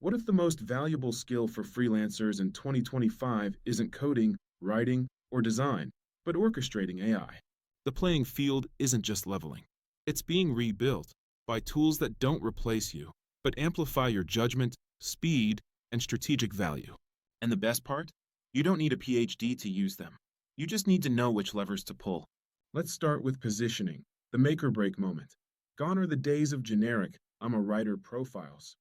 What if the most valuable skill for freelancers in 2025 isn't coding, writing, or design, but orchestrating AI? The playing field isn't just leveling, it's being rebuilt by tools that don't replace you, but amplify your judgment, speed, and strategic value. And the best part? You don't need a PhD to use them. You just need to know which levers to pull. Let's start with positioning, the make or break moment. Gone are the days of generic, I'm a writer profiles.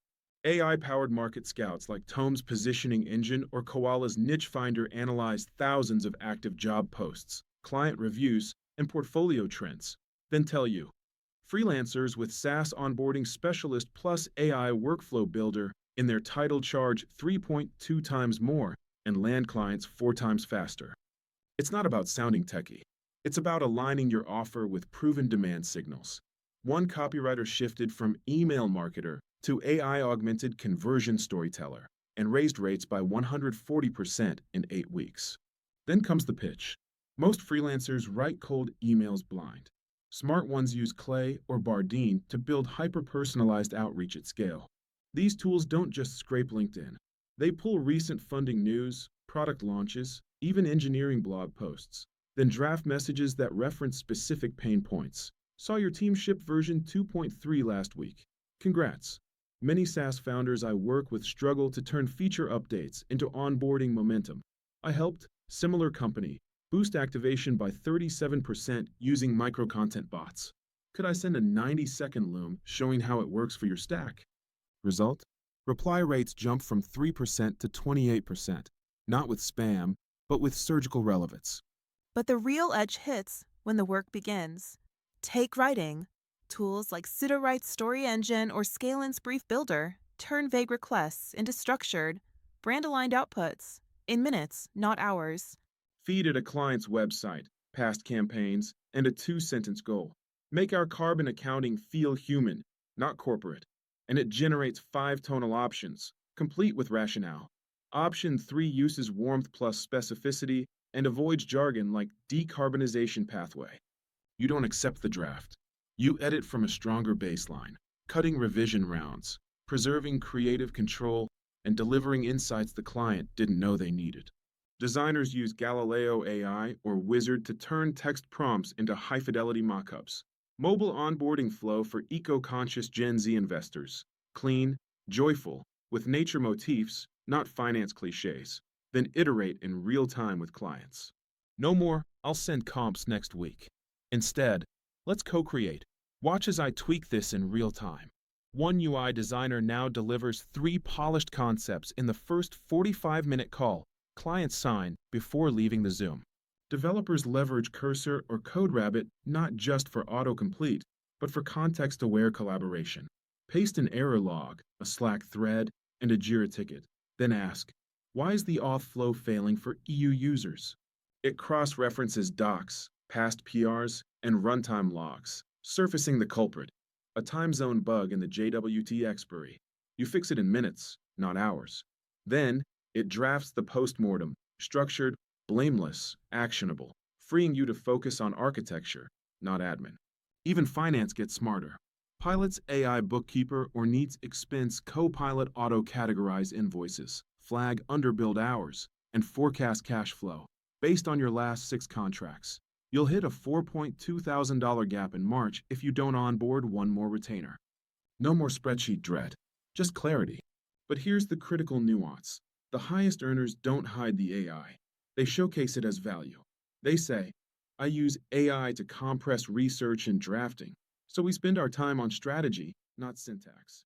AI powered market scouts like Tome's positioning engine or Koala's niche finder analyze thousands of active job posts, client reviews, and portfolio trends. Then tell you, freelancers with SaaS onboarding specialist plus AI workflow builder in their title charge 3.2 times more and land clients 4 times faster. It's not about sounding techy. It's about aligning your offer with proven demand signals. One copywriter shifted from email marketer to AI-augmented conversion storyteller and raised rates by 140% in 8 weeks. Then comes the pitch. Most freelancers write cold emails blind. Smart ones use Clay or Bardine to build hyper-personalized outreach at scale. These tools don't just scrape LinkedIn. They pull recent funding news, product launches, even engineering blog posts, then draft messages that reference specific pain points. Saw your team ship version 2.3 last week. Congrats. Many SaaS founders I work with struggle to turn feature updates into onboarding momentum. I helped, similar company, boost activation by 37% using micro-content bots. Could I send a 90-second loom showing how it works for your stack? Result? Reply rates jump from 3% to 28%, not with spam, but with surgical relevance. But the real edge hits when the work begins. Take writing. Tools like Sudowrite's Story Engine or Scalen's Brief Builder turn vague requests into structured, brand-aligned outputs in minutes, not hours. Feed it a client's website, past campaigns, and a 2-sentence goal. Make our carbon accounting feel human, not corporate. And it generates 5 tonal options, complete with rationale. Option 3 uses warmth plus specificity and avoids jargon like decarbonization pathway. You don't accept the draft. You edit from a stronger baseline, cutting revision rounds, preserving creative control, and delivering insights the client didn't know they needed. Designers use Galileo AI or Wizard to turn text prompts into high-fidelity mockups. Mobile onboarding flow for eco-conscious Gen Z investors. Clean, joyful, with nature motifs, not finance cliches. Then iterate in real time with clients. No more, I'll send comps next week. Instead, let's co-create. Watch as I tweak this in real time. One UI designer now delivers 3 polished concepts in the first 45-minute call. Clients sign before leaving the Zoom. Developers leverage Cursor or CodeRabbit not just for autocomplete, but for context-aware collaboration. Paste an error log, a Slack thread, and a Jira ticket. Then ask, why is the auth flow failing for EU users? It cross-references docs, past PRs, and runtime logs, surfacing the culprit, a time zone bug in the JWT expiry. You fix it in minutes, not hours. Then, it drafts the postmortem, structured, blameless, actionable, freeing you to focus on architecture, not admin. Even finance gets smarter. Pilot's AI bookkeeper or needs expense Copilot auto-categorize invoices, flag underbilled hours, and forecast cash flow based on your last 6 contracts. You'll hit a $4.2 thousand gap in March if you don't onboard one more retainer. No more spreadsheet dread, just clarity. But here's the critical nuance. The highest earners don't hide the AI. They showcase it as value. They say, I use AI to compress research and drafting, so we spend our time on strategy, not syntax.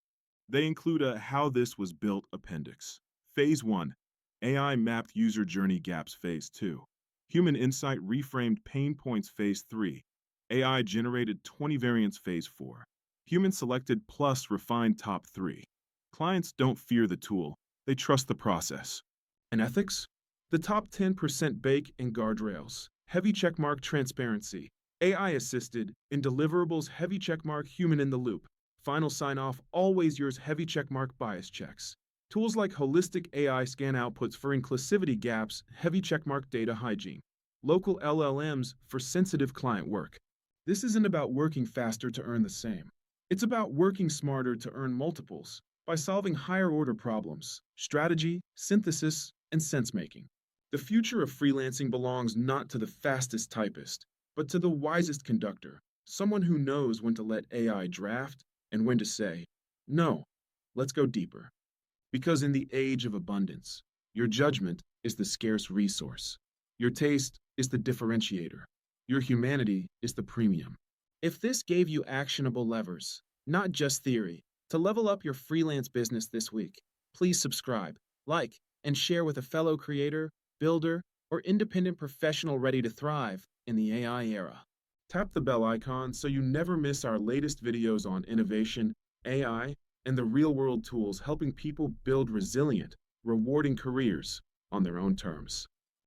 They include a How This Was Built appendix. Phase 1, AI mapped user journey gaps. Phase 2, Human insight reframed pain points. Phase 3, AI generated 20 variants. Phase 4, Human selected plus refined top 3. Clients don't fear the tool, they trust the process. And ethics? The top 10% bake in guardrails, heavy checkmark transparency, AI assisted in deliverables, heavy checkmark human in the loop, final sign off always yours, heavy checkmark bias checks. Tools like holistic AI scan outputs for inclusivity gaps, heavy checkmark data hygiene, local LLMs for sensitive client work. This isn't about working faster to earn the same. It's about working smarter to earn multiples. by solving higher order problems, strategy, synthesis, and sense making. The future of freelancing belongs not to the fastest typist, but to the wisest conductor, someone who knows when to let AI draft and when to say, no, let's go deeper. Because in the age of abundance, your judgment is the scarce resource. Your taste is the differentiator. Your humanity is the premium. If this gave you actionable levers, not just theory, to level up your freelance business this week, please subscribe, like, and share with a fellow creator, builder, or independent professional ready to thrive in the AI era. Tap the bell icon so you never miss our latest videos on innovation, AI, and the real-world tools helping people build resilient, rewarding careers on their own terms.